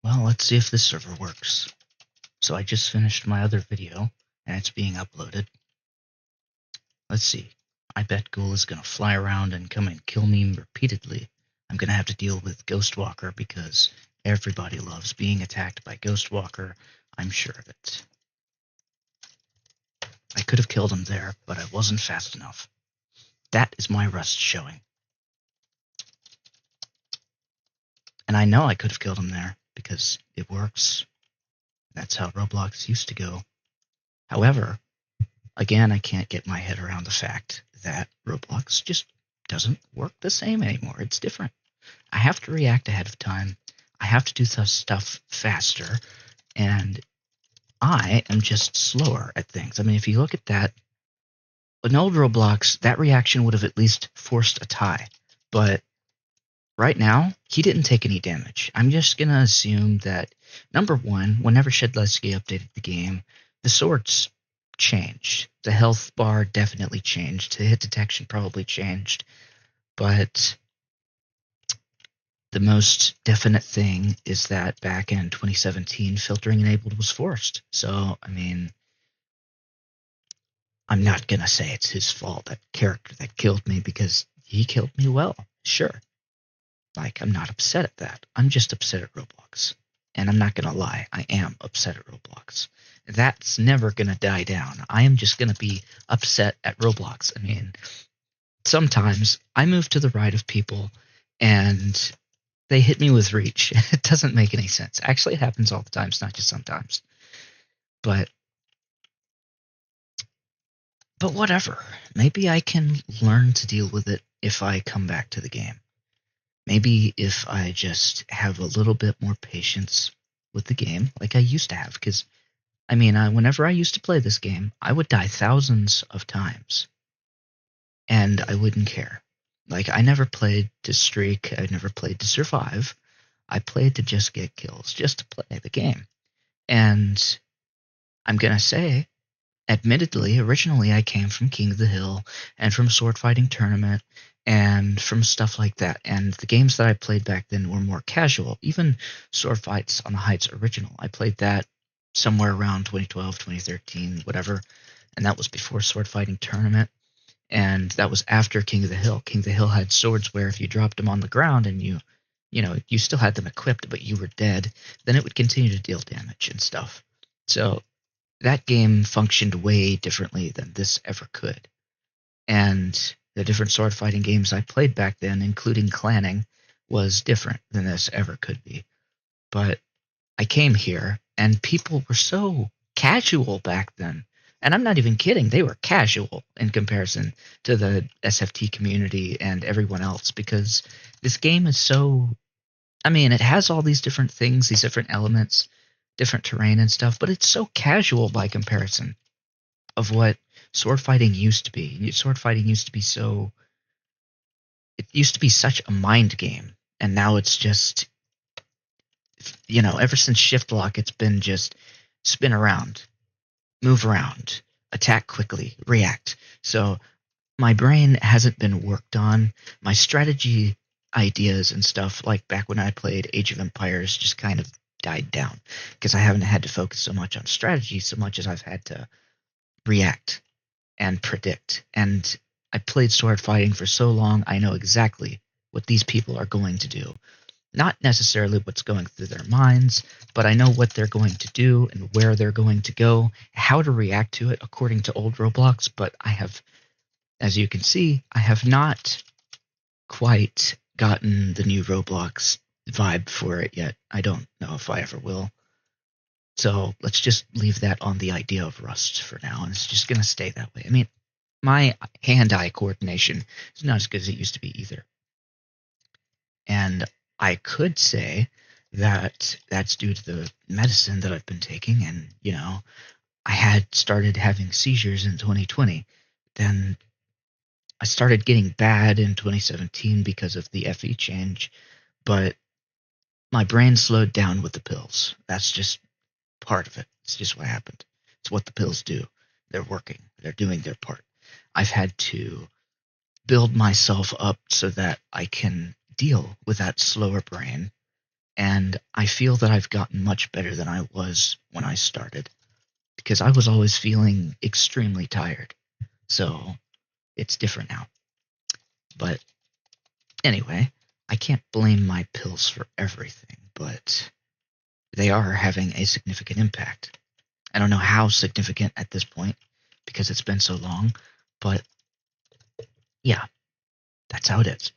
Well, let's see if this server works. So I just finished my other video, and it's being uploaded. Let's see. I bet Ghoul is gonna fly around and come and kill me repeatedly. I'm gonna have to deal with Ghostwalker because everybody loves being attacked by Ghostwalker. I'm sure of it. I could have killed him there, but I wasn't fast enough. That is my rust showing. And I know I could have killed him there because it works. That's how Roblox used to go. However, again, I can't get my head around the fact that Roblox just doesn't work the same anymore. It's different. I have to react ahead of time. I have to do stuff faster, and I am just slower at things. I mean, if you look at that, in old Roblox, that reaction would have at least forced a tie. But right now, he didn't take any damage. I'm just going to assume that, number one, whenever Shedlesky updated the game, the swords changed. The health bar definitely changed. The hit detection probably changed. But the most definite thing is that back in 2017, filtering enabled was forced. So, I mean, I'm not going to say it's his fault, that character that killed me, because he killed me well. Sure. Like, I'm not upset at that. I'm just upset at Roblox. And I'm not going to lie, I am upset at Roblox. That's never going to die down. I am just going to be upset at Roblox. I mean, sometimes I move to the right of people and they hit me with reach. It doesn't make any sense. Actually, it happens all the time. It's not just sometimes. But whatever. Maybe I can learn to deal with it if I come back to the game. Maybe if I just have a little bit more patience with the game, like I used to have. Because, I mean, whenever I used to play this game, I would die thousands of times, and I wouldn't care. Like, I never played to streak. I never played to survive. I played to just get kills, just to play the game. And I'm going to say, admittedly, originally I came from King of the Hill and from Sword Fighting Tournament and from stuff like that. And the games that I played back then were more casual. Even Sword Fights on the Heights original, I played that somewhere around 2012, 2013, whatever. And that was before Sword Fighting Tournament. And that was after King of the Hill. King of the Hill had swords where if you dropped them on the ground and you still had them equipped, but you were dead, then it would continue to deal damage and stuff. So that game functioned way differently than this ever could. And the different sword fighting games I played back then, including clanning, was different than this ever could be. But I came here, and people were so casual back then. And I'm not even kidding. They were casual in comparison to the SFT community and everyone else, because this game is so, I mean, it has all these different things, these different elements, different terrain and stuff, but it's so casual by comparison of what sword fighting used to be. Sword fighting used to be it used to be such a mind game, and now it's just, ever since shift lock, it's been just spin around, move around, attack quickly, react. So my brain hasn't been worked on. My strategy ideas and stuff, like back when I played Age of Empires, just kind of died down because I haven't had to focus so much on strategy so much as I've had to react and predict. And I played sword fighting for so long, I know exactly what these people are going to do. Not necessarily what's going through their minds, but I know what they're going to do and where they're going to go, how to react to it according to old Roblox. But I have, as you can see, I have not quite gotten the new Roblox vibe for it yet. I don't know if I ever will. So let's just leave that on the idea of Rust for now, and it's just going to stay that way. I mean, my hand-eye coordination is not as good as it used to be either. And I could say that that's due to the medicine that I've been taking, and, I had started having seizures in 2020. Then I started getting bad in 2017 because of the FE change, but my brain slowed down with the pills. That's just part of it. It's just what happened. It's what the pills do. They're working. They're doing their part. I've had to build myself up so that I can deal with that slower brain And I feel that I've gotten much better than I was when I started because I was always feeling extremely tired. So it's different now. But anyway, I can't blame my pills for everything, but they are having a significant impact. I don't know how significant at this point because it's been so long, but yeah, that's how it is.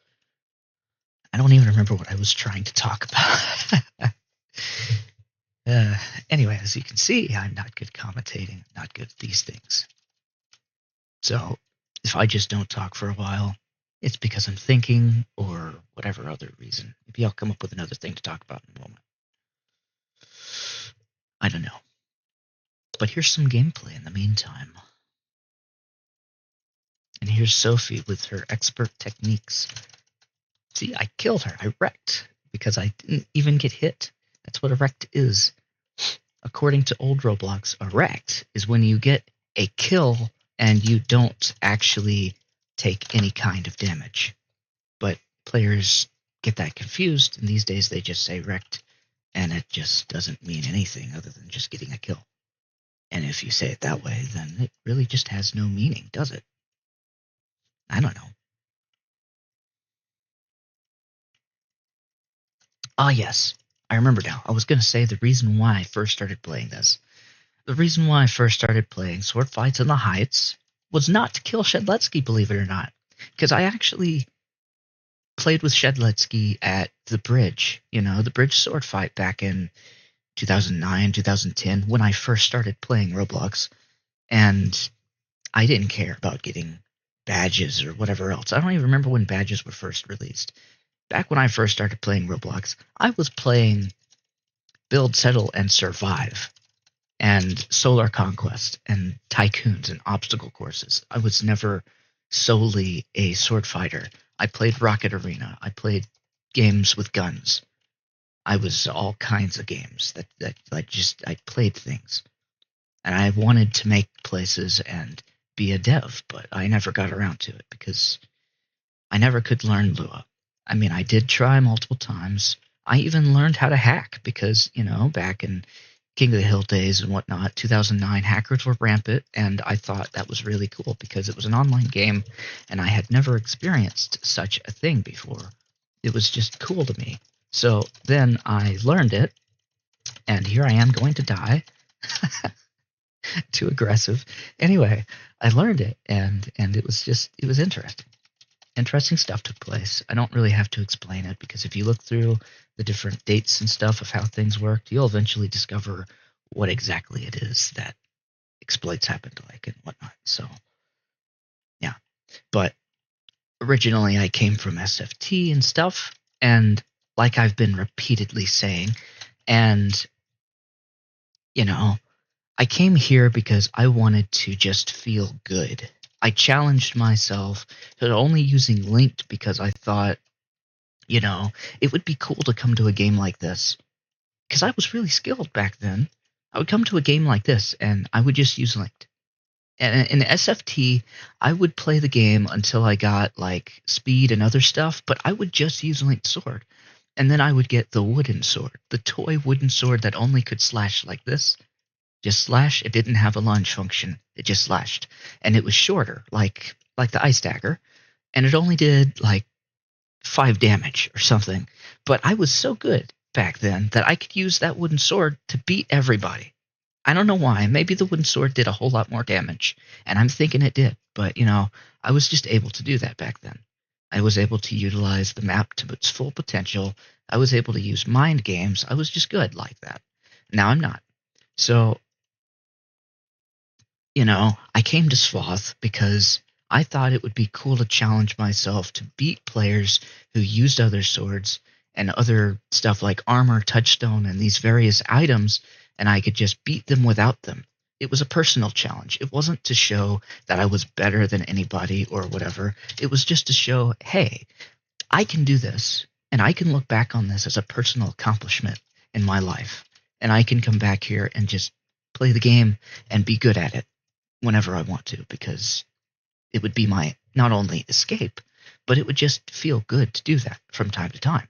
I don't even remember what I was trying to talk about. uh, anyway, as you can see, I'm not good commentating, not good at these things. So if I just don't talk for a while, it's because I'm thinking or whatever other reason. Maybe I'll come up with another thing to talk about in a moment. I don't know. But here's some gameplay in the meantime. And here's Sophie with her expert techniques. See, I killed her. I wrecked because I didn't even get hit. That's what a wrecked is. According to old Roblox, a wrecked is when you get a kill and you don't actually take any kind of damage. But players get that confused, and these days they just say wrecked, and it just doesn't mean anything other than just getting a kill. And if you say it that way, then it really just has no meaning, does it? I don't know. Ah, yes. I remember now. I was going to say the reason why I first started playing this. The reason why I first started playing Sword Fights in the Heights was not to kill Shedletsky, believe it or not. Because I actually played with Shedletsky at the bridge, the bridge sword fight back in 2009, 2010, when I first started playing Roblox. And I didn't care about getting badges or whatever else. I don't even remember when badges were first released. Back when I first started playing Roblox, I was playing Build, Settle, and Survive, and Solar Conquest, and Tycoons, and Obstacle Courses. I was never solely a sword fighter. I played Rocket Arena. I played games with guns. I was all kinds of games that I played things. And I wanted to make places and be a dev, but I never got around to it because I never could learn Lua. I mean, I did try multiple times. I even learned how to hack because, back in King of the Hill days and whatnot, 2009, hackers were rampant, and I thought that was really cool because it was an online game, and I had never experienced such a thing before. It was just cool to me. So then I learned it, and here I am going to die. Too aggressive. Anyway, I learned it, and it was interesting. Interesting stuff took place. I don't really have to explain it because if you look through the different dates and stuff of how things worked, you'll eventually discover what exactly it is that exploits happened like and whatnot. So, yeah. But originally I came from SFT and stuff, and like I've been repeatedly saying, and, I came here because I wanted to just feel good. I challenged myself to only using linked because I thought, it would be cool to come to a game like this. Because I was really skilled back then. I would come to a game like this and I would just use linked. And in SFT, I would play the game until I got like speed and other stuff, but I would just use linked sword. And then I would get the wooden sword, the toy wooden sword that only could slash like this. Just slash. It didn't have a lunge function. It just slashed. And it was shorter, like the ice dagger. And it only did like 5 damage or something. But I was so good back then that I could use that wooden sword to beat everybody. I don't know why. Maybe the wooden sword did a whole lot more damage, and I'm thinking it did. But, I was just able to do that back then. I was able to utilize the map to its full potential. I was able to use mind games. I was just good like that. Now I'm not. So, I came to Sloth because I thought it would be cool to challenge myself to beat players who used other swords and other stuff like armor, touchstone, and these various items, and I could just beat them without them. It was a personal challenge. It wasn't to show that I was better than anybody or whatever. It was just to show, hey, I can do this, and I can look back on this as a personal accomplishment in my life, and I can come back here and just play the game and be good at it whenever I want to, because it would be my not only escape, but it would just feel good to do that from time to time.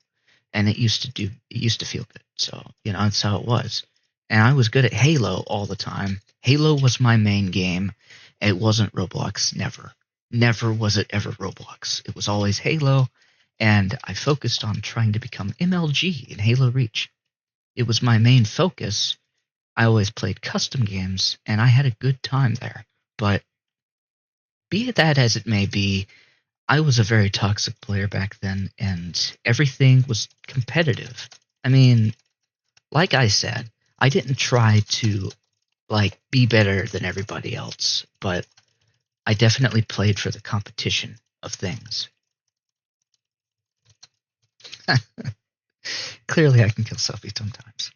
and it used to feel good. So, that's how it was. And I was good at Halo all the time. Halo was my main game. It wasn't Roblox, never. Never was it ever Roblox. It was always Halo, and I focused on trying to become MLG in Halo Reach. It was my main focus. I always played custom games, and I had a good time there. But be it that as it may be, I was a very toxic player back then, and everything was competitive. I mean, like I said, I didn't try to be better than everybody else, but I definitely played for the competition of things. Clearly, I can kill Sophie sometimes.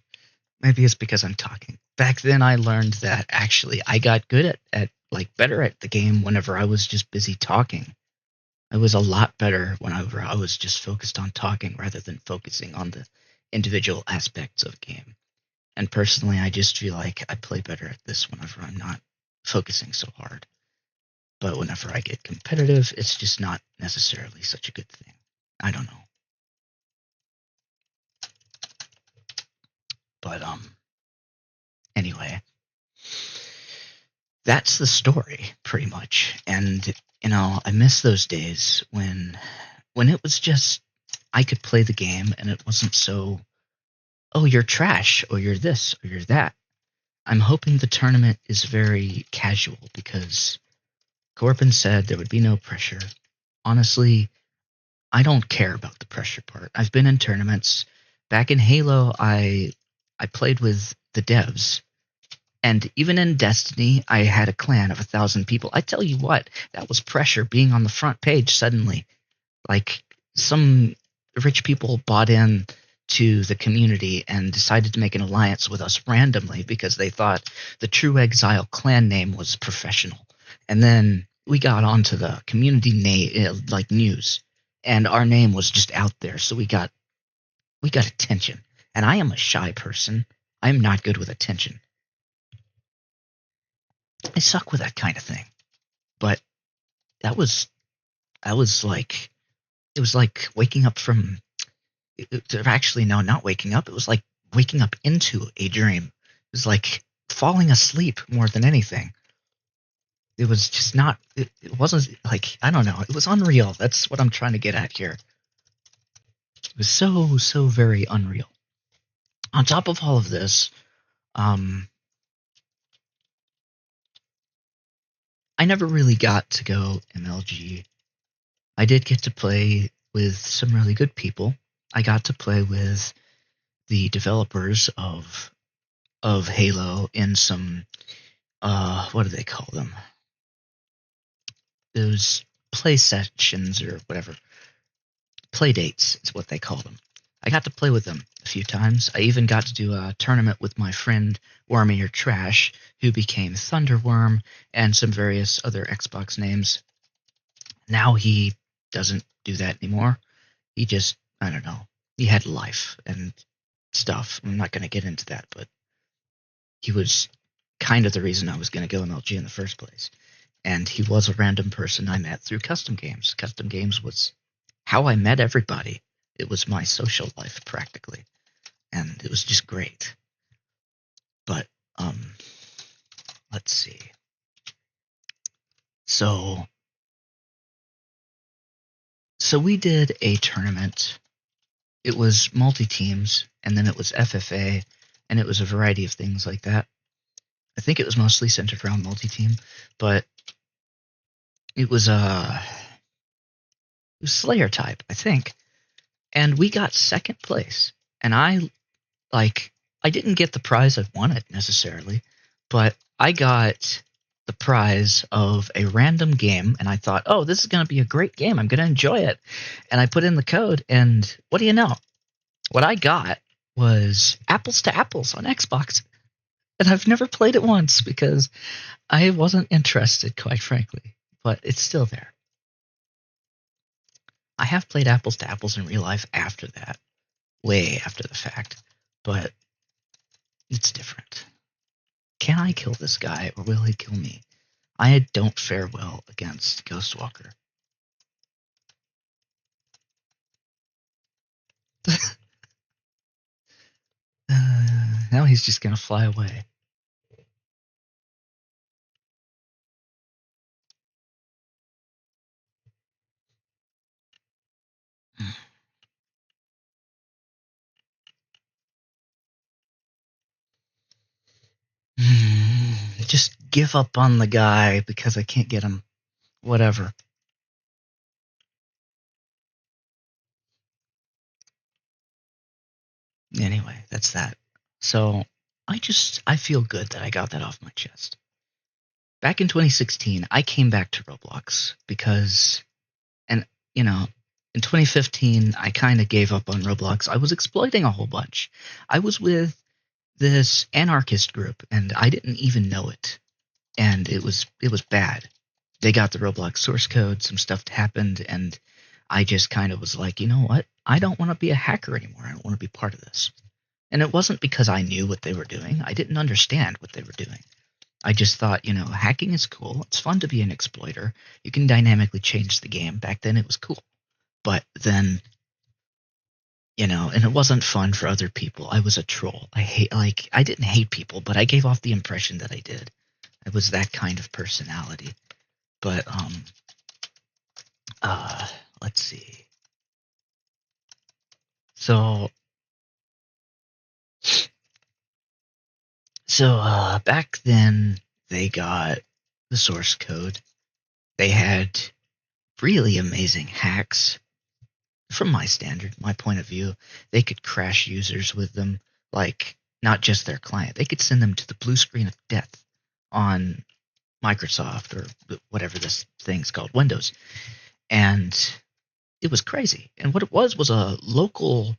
Maybe it's because I'm talking. Back then, I learned that actually I got good at better at the game whenever I was just busy talking. I was a lot better whenever I was just focused on talking rather than focusing on the individual aspects of the game. And personally, I just feel like I play better at this whenever I'm not focusing so hard. But whenever I get competitive, it's just not necessarily such a good thing. I don't know. But anyway, that's the story pretty much. And I miss those days when it was just I could play the game and it wasn't so, oh, you're trash or you're this or you're that. I'm hoping the tournament is very casual because Corbin said there would be no pressure. Honestly, I don't care about the pressure part. I've been in tournaments. Back in Halo, I played with the devs. And even in Destiny, I had a clan of 1,000 people. I tell you what, that was pressure being on the front page suddenly. Like, some rich people bought in to the community and decided to make an alliance with us randomly because they thought the True Exile clan name was professional. And then we got onto the community news, and our name was just out there, so we got attention. And I am a shy person. I'm not good with attention. I suck with that kind of thing. But that was like, it was like waking up from, actually no, not waking up. It was like waking up into a dream. It was like falling asleep more than anything. It was just not, it wasn't like, I don't know. It was unreal. That's what I'm trying to get at here. It was so very unreal. On top of all of this, I never really got to go MLG. I did get to play with some really good people. I got to play with the developers of Halo in some what do they call them? Those play sessions or whatever. Play dates is what they call them. I got to play with them a few times. I even got to do a tournament with my friend Wormy Your Trash, who became Thunderworm and some various other Xbox names. Now he doesn't do that anymore. He just, I don't know, he had life and stuff. I'm not going to get into that, but he was kind of the reason I was going to go MLG in the first place. And he was a random person I met through custom games. Custom games was how I met everybody. It was my social life practically, and it was just great. But let's see. So we did a tournament. It was multi-teams, and then it was FFA, and it was a variety of things like that. I think it was mostly centered around multi-team, but it was Slayer type, I think. And we got second place. And I didn't get the prize I wanted necessarily, but I got the prize of a random game, and I thought, oh, this is going to be a great game. I'm going to enjoy it. And I put in the code, and what do you know? What I got was Apples to Apples on Xbox. And I've never played it once because I wasn't interested, quite frankly. But it's still there. I have played Apples to Apples in real life after that, way after the fact, but it's different. Can I kill this guy, or will he kill me? I don't fare well against Ghostwalker. Now he's just gonna fly away. Just give up on the guy because I can't get him. Whatever. Anyway, that's that. So I feel good that I got that off my chest. Back in 2016, I came back to Roblox because, and you know, in 2015, I kind of gave up on Roblox. I was exploiting a whole bunch. I was with this anarchist group, and I didn't even know it, and it was bad. They got the Roblox source code, some stuff happened, and I just kind of was like, you know what? I don't want to be a hacker anymore. I don't want to be part of this. And it wasn't because I knew what they were doing. I didn't understand what they were doing. I just thought, hacking is cool. It's fun to be an exploiter. You can dynamically change the game. Back then it was cool. But then, and it wasn't fun for other people. I was a troll. I didn't hate people, but I gave off the impression that I did. I was that kind of personality. But, let's see. So back then they got the source code. They had really amazing hacks. From my standard, my point of view, they could crash users with them, like not just their client. They could send them to the blue screen of death on Microsoft or whatever this thing's called, Windows. And it was crazy. And what it was a local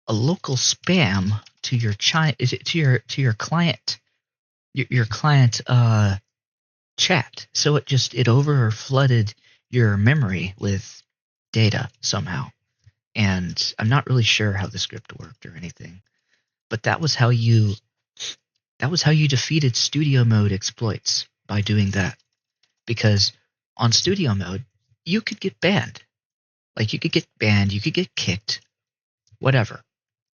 spam to your to your client, your client chat. So it over flooded your memory with data somehow. And I'm not really sure how the script worked or anything, but that was how you defeated studio mode exploits, by doing that. Because on studio mode, you could get banned. Like, you could get banned, you could get kicked, whatever.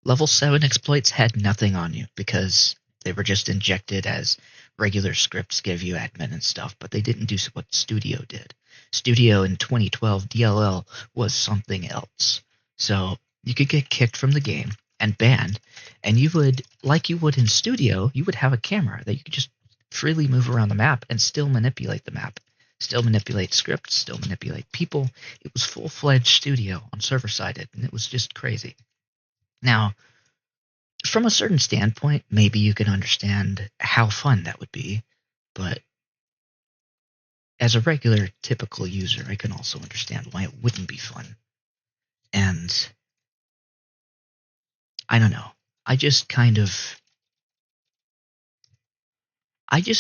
Level 7 exploits had nothing on you because they were just injected as regular scripts give you admin and stuff, but they didn't do what Studio did. Studio in 2012 DLL was something else. So you could get kicked from the game and banned, and you would, like you would in Studio, you would have a camera that you could just freely move around the map and still manipulate the map, still manipulate scripts, still manipulate people. It was full-fledged Studio on server-sided, and it was just crazy. Now, from a certain standpoint, maybe you can understand how fun that would be, but as a regular, typical user, I can also understand why it wouldn't be fun. And I don't know. I just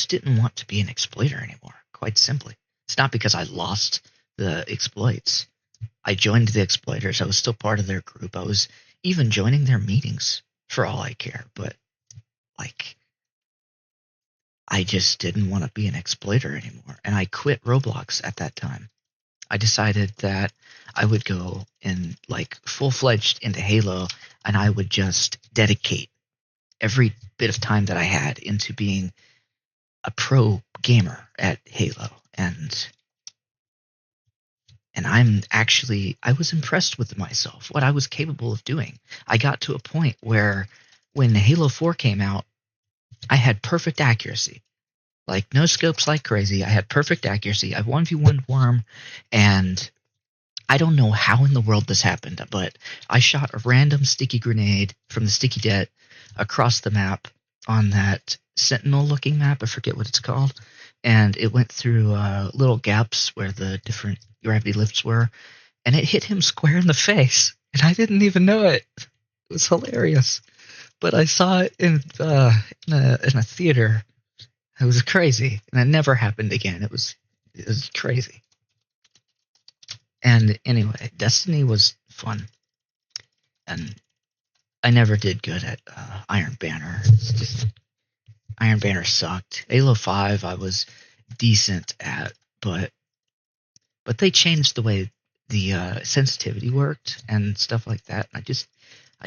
didn't want to be an exploiter anymore, quite simply. It's not because I lost the exploits. I joined the exploiters. I was still part of their group. I was even joining their meetings for all I care. But, I just didn't want to be an exploiter anymore. And I quit Roblox at that time. I decided that I would go in, full-fledged into Halo, and I would just dedicate every bit of time that I had into being a pro gamer at Halo. And I was impressed with myself, what I was capable of doing. I got to a point where when Halo 4 came out, I had perfect accuracy. No scopes like crazy. I had perfect accuracy. I 1v1 Worm, and I don't know how in the world this happened, but I shot a random sticky grenade from the sticky det across the map on that Sentinel-looking map. I forget what it's called. And it went through little gaps where the different gravity lifts were, and it hit him square in the face, and I didn't even know it. It was hilarious. But I saw it in a theater. It was crazy, and it never happened again. It was crazy. And anyway, Destiny was fun, and I never did good at Iron Banner. It's just Iron Banner sucked. Halo 5 I was decent at, but they changed the way the sensitivity worked and stuff like that. I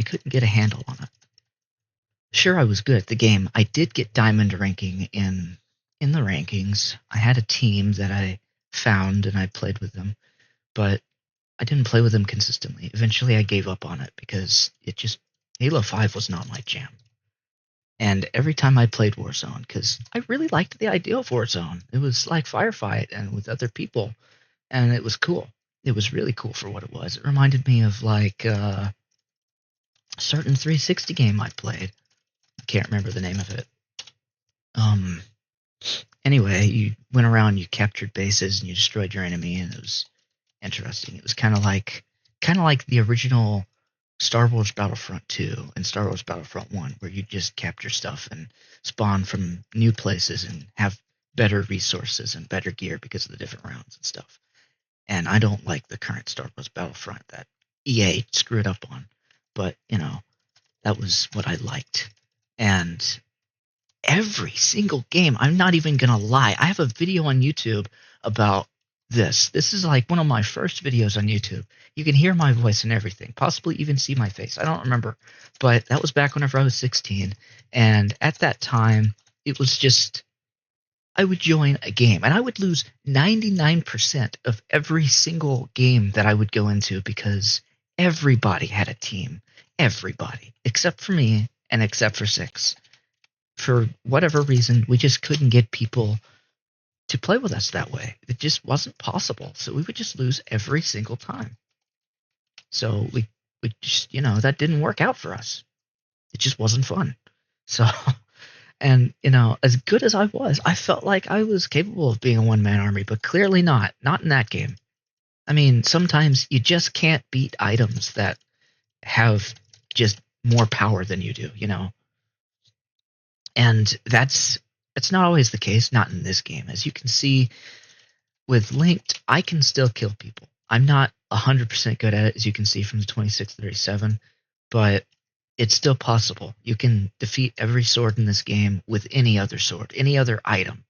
couldn't get a handle on it. sure, I was good at the game. I did get diamond ranking in the rankings. I had a team that I found and I played with them, but I didn't play with them consistently. Eventually, I gave up on it because it just Halo 5 was not my jam. And every time I played Warzone, because I really liked the idea of Warzone, it was like Firefight and with other people, and it was cool. It was really cool for what it was. It reminded me of like a certain 360 game I played. I can't remember the name of it. Um. Anyway, you went around, you captured bases, and you destroyed your enemy, and it was interesting. It was kind of like the original Star Wars Battlefront 2 and Star Wars Battlefront 1, where you just capture stuff and spawn from new places and have better resources and better gear because of the different rounds and stuff. And I don't like the current Star Wars Battlefront that EA screwed up on, but that was what I liked. And every single game, I'm not even gonna lie, I have a video on YouTube about this. This is like one of my first videos on YouTube. You can hear my voice and everything, possibly even see my face. I don't remember, but that was back whenever I was 16. And at that time, it was just, I would join a game and I would lose 99% of every single game that I would go into because everybody had a team. Everybody, except for me and except for Six. For whatever reason, we just couldn't get people to play with us that way. It just wasn't possible. So we would just lose every single time. So we just, that didn't work out for us. It just wasn't fun. So, and, as good as I was, I felt like I was capable of being a one man army, but clearly not. Not in that game. I mean, sometimes you just can't beat items that have just more power than you do, And that's not always the case, not in this game. As you can see with Linked, I can still kill people. I'm not 100% good at it, as you can see from the 2637, but it's still possible. You can defeat every sword in this game with any other sword, any other item.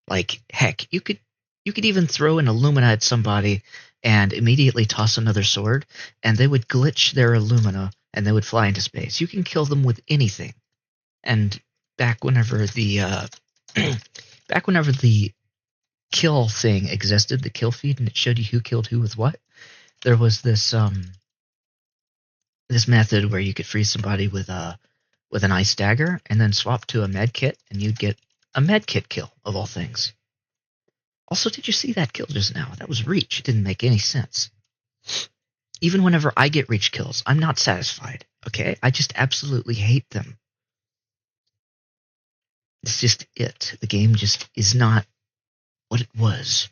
Like, heck, you could even throw an Illumina at somebody and immediately toss another sword, and they would glitch their Illumina and they would fly into space. You can kill them with anything. And back whenever the back whenever the kill thing existed, the kill feed, and it showed you who killed who with what, there was this method where you could freeze somebody with an ice dagger and then swap to a med kit, and you'd get a med kit kill of all things. Also, did you see that kill just now? That was reach. It didn't make any sense. Even whenever I get reach kills, I'm not satisfied. Okay, I just absolutely hate them. It's just it. The game just is not what it was.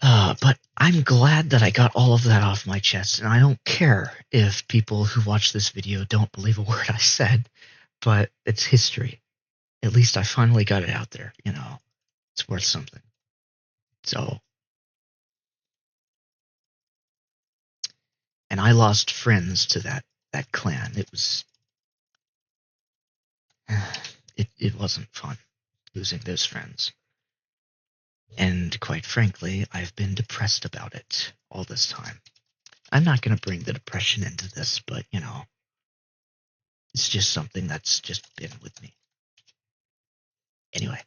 But I'm glad that I got all of that off my chest, and I don't care if people who watch this video don't believe a word I said, but it's history. At least I finally got it out there, It's worth something. So, and I lost friends to that clan. It was, it wasn't fun losing those friends. And quite frankly, I've been depressed about it all this time. I'm not going to bring the depression into this, but, it's just something that's just been with me. Anyway.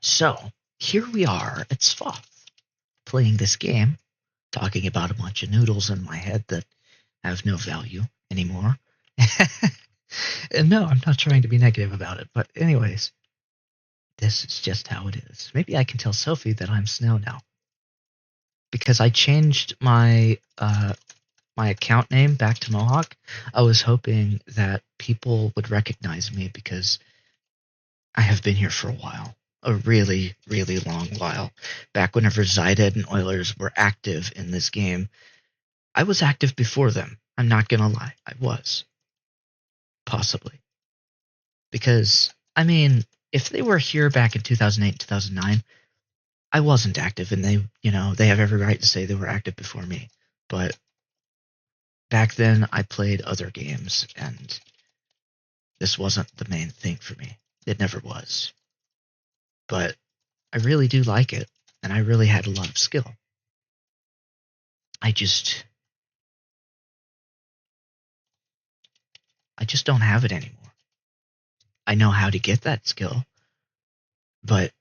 So, here we are at Svoth, playing this game, talking about a bunch of noodles in my head that have no value anymore. And no, I'm not trying to be negative about it, but anyways, this is just how it is. Maybe I can tell Sophie that I'm Snow now. Because I changed my account name back to Mohawk. I was hoping that people would recognize me because I have been here for a while. A really, really long while. Back whenever Zyded and Oilers were active in this game. I was active before them. I'm not gonna lie. I was. Possibly. Because, I mean, if they were here back in 2008, 2009, I wasn't active, and they have every right to say they were active before me. But back then, I played other games, and this wasn't the main thing for me. It never was. But I really do like it, and I really had a lot of skill. I just I just don't have it anymore. I know how to get that skill, but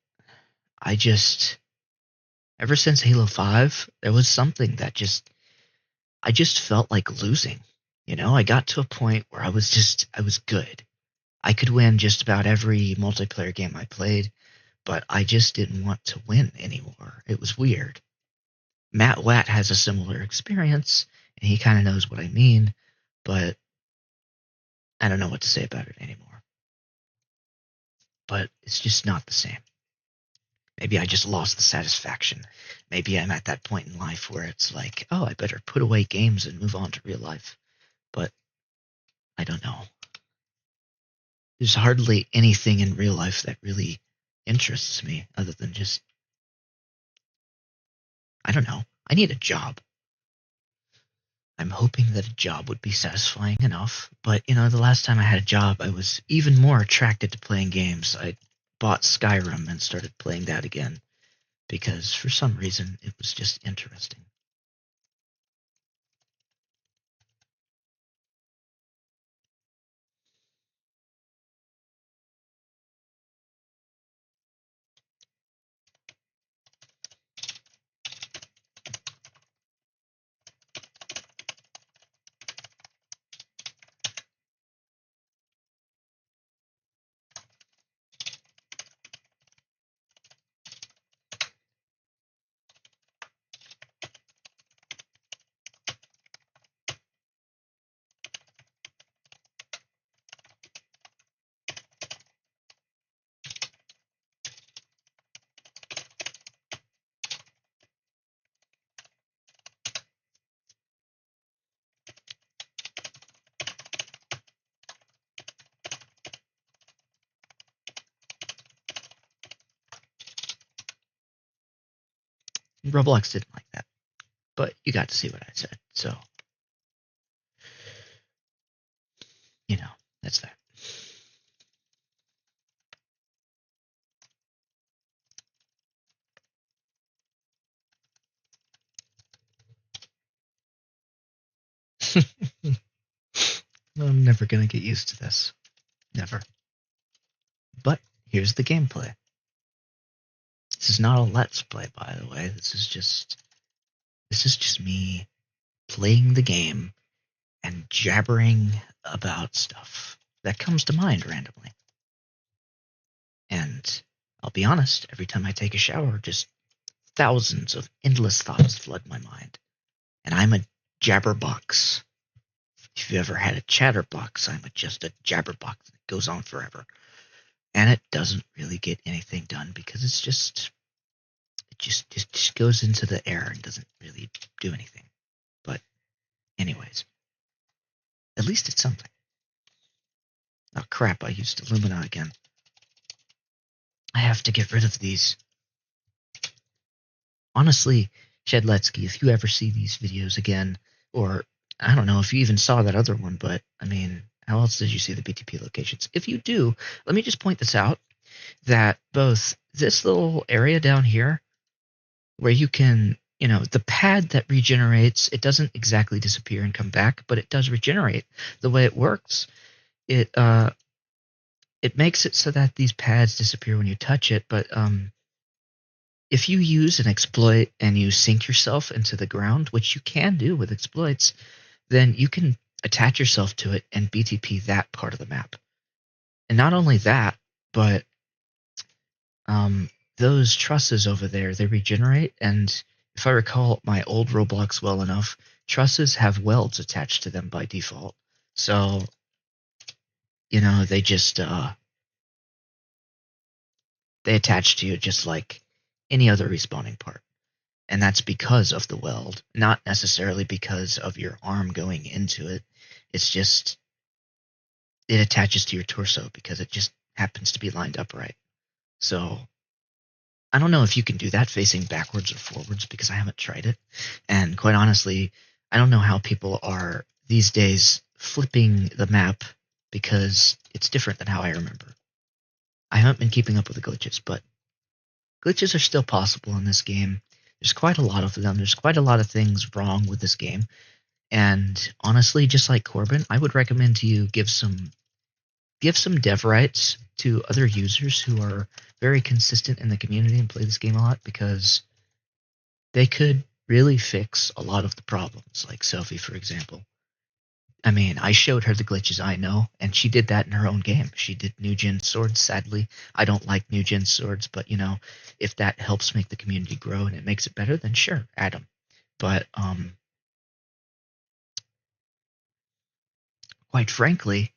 I just, ever since Halo 5, there was something that I just felt like losing. I got to a point where I was good. I could win just about every multiplayer game I played, but I just didn't want to win anymore. It was weird. Matt Watt has a similar experience, and he kind of knows what I mean, but I don't know what to say about it anymore. But it's just not the same. Maybe I just lost the satisfaction. Maybe I'm at that point in life where it's like, oh, I better put away games and move on to real life. But I don't know. There's hardly anything in real life that really interests me other than just, I don't know. I need a job. I'm hoping that a job would be satisfying enough. But, the last time I had a job, I was even more attracted to playing games. I bought Skyrim and started playing that again because for some reason it was just interesting. Roblox didn't like that, but you got to see what I said. So, you know, that's that. I'm never going to get used to this. Never. But here's the gameplay. This is not a let's play, by the way. This is just me playing the game and jabbering about stuff that comes to mind randomly. And I'll be honest, every time I take a shower, just thousands of endless thoughts flood my mind. And I'm a jabberbox. If you ever had a chatterbox, I'm just a jabberbox. It goes on forever. And it doesn't really get anything done because it just goes into the air and doesn't really do anything. But anyways, at least it's something. Oh crap, I used Illumina again. I have to get rid of these. Honestly, Shedletsky, if you ever see these videos again, or I don't know if you even saw that other one, but I mean, how else did you see the BTP locations? If you do, let me just point this out, that both this little area down here, where you can, the pad that regenerates, it doesn't exactly disappear and come back, but it does regenerate. The way it works, it makes it so that these pads disappear when you touch it, but if you use an exploit and you sink yourself into the ground, which you can do with exploits, then you can attach yourself to it and BTP that part of the map. And not only that, but those trusses over there, they regenerate. And if I recall my old Roblox well enough, trusses have welds attached to them by default. So, they just they attach to you just like any other respawning part. And that's because of the weld, not necessarily because of your arm going into it. It's just it attaches to your torso because it just happens to be lined up right. So I don't know if you can do that facing backwards or forwards because I haven't tried it. And quite honestly, I don't know how people are these days flipping the map because it's different than how I remember. I haven't been keeping up with the glitches, but glitches are still possible in this game. There's quite a lot of them. There's quite a lot of things wrong with this game. And honestly, just like Corbin, I would recommend to you give some dev rights to other users who are very consistent in the community and play this game a lot, because they could really fix a lot of the problems. Like Sophie, for example. I mean, I showed her the glitches I know, and she did that in her own game. She did new gen swords. Sadly, I don't like new gen swords, but if that helps make the community grow and it makes it better, then sure, add them. But quite frankly,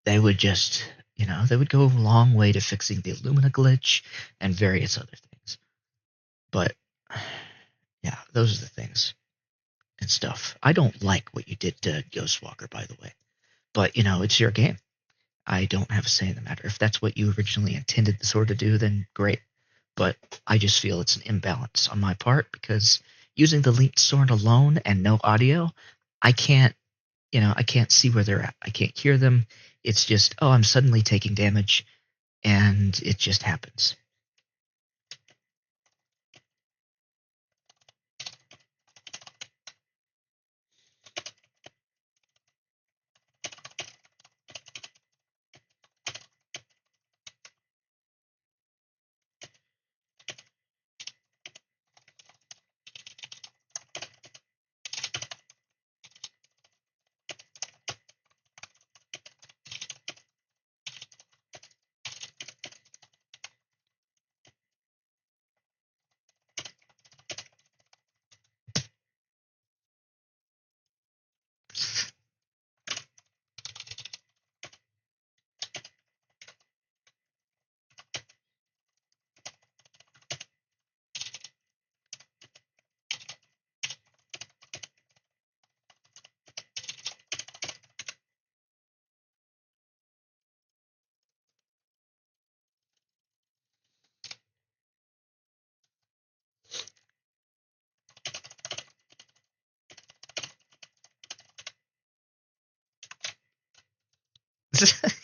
they would just, they would go a long way to fixing the Illumina glitch and various other things. But yeah, those are the things and stuff. I don't like what you did to Ghostwalker, by the way. But it's your game. I don't have a say in the matter. If that's what you originally intended the sword to do, then great. But I just feel it's an imbalance on my part, because using the linked sword alone and no audio, I can't, I can't see where they're at. I can't hear them. It's just, oh, I'm suddenly taking damage, and it just happens.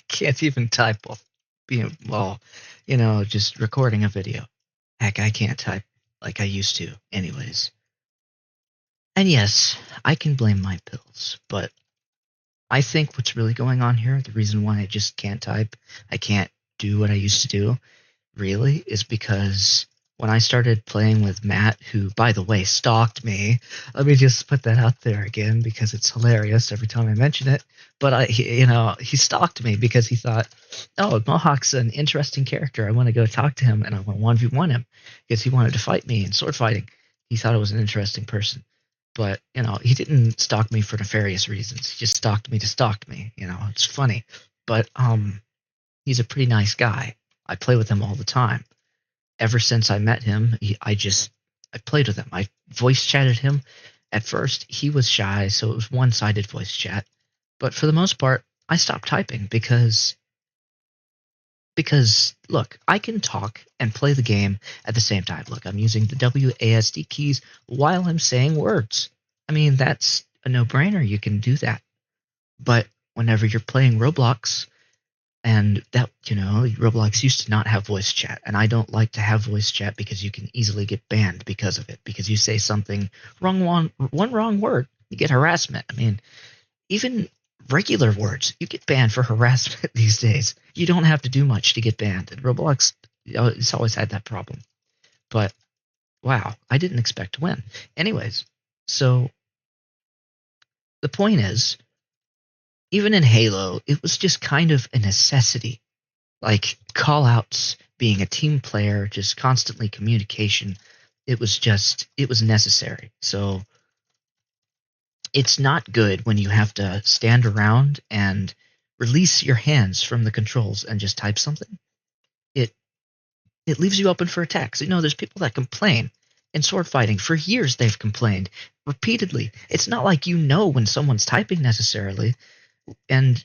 Can't even type while just recording a video. Heck, I can't type like I used to, anyways. And yes, I can blame my pills, but I think what's really going on here, the reason why I just can't type, I can't do what I used to do, really, is because when I started playing with Matt, who, by the way, stalked me, let me just put that out there again because it's hilarious every time I mention it. But he stalked me because he thought, oh, Mohawk's an interesting character. I want to go talk to him and I want to 1v1 him because he wanted to fight me in sword fighting. He thought I was an interesting person. But, he didn't stalk me for nefarious reasons. He just stalked me to stalk me. It's funny. But he's a pretty nice guy. I play with him all the time. Ever since I met him, I played with him. I voice chatted him. At first, he was shy, so it was one-sided voice chat. But for the most part, I stopped typing because look, I can talk and play the game at the same time. Look, I'm using the WASD keys while I'm saying words. I mean, that's a no-brainer. You can do that. But whenever you're playing Roblox, and that, Roblox used to not have voice chat, and I don't like to have voice chat because you can easily get banned because of it. Because you say something wrong, one wrong word, you get harassment. I mean, even regular words, you get banned for harassment these days. You don't have to do much to get banned. And Roblox, it's always had that problem. But wow, I didn't expect to win. Anyways, so the point is, even in Halo, it was just kind of a necessity. Like call outs, being a team player, just constantly communication. It was necessary. So it's not good when you have to stand around and release your hands from the controls and just type something. It it leaves you open for attacks. There's people that complain in sword fighting. For years they've complained repeatedly. It's not like when someone's typing necessarily. And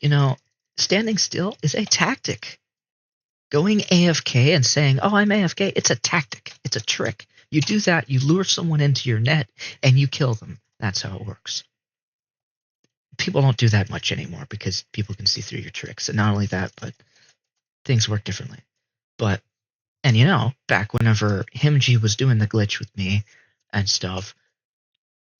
standing still is a tactic. Going AFK and saying, "Oh, I'm AFK," it's a tactic. It's a trick. You do that, you lure someone into your net, and you kill them. That's how it works. People don't do that much anymore because people can see through your tricks. And not only that, but things work differently. But, and back whenever Himji was doing the glitch with me and stuff,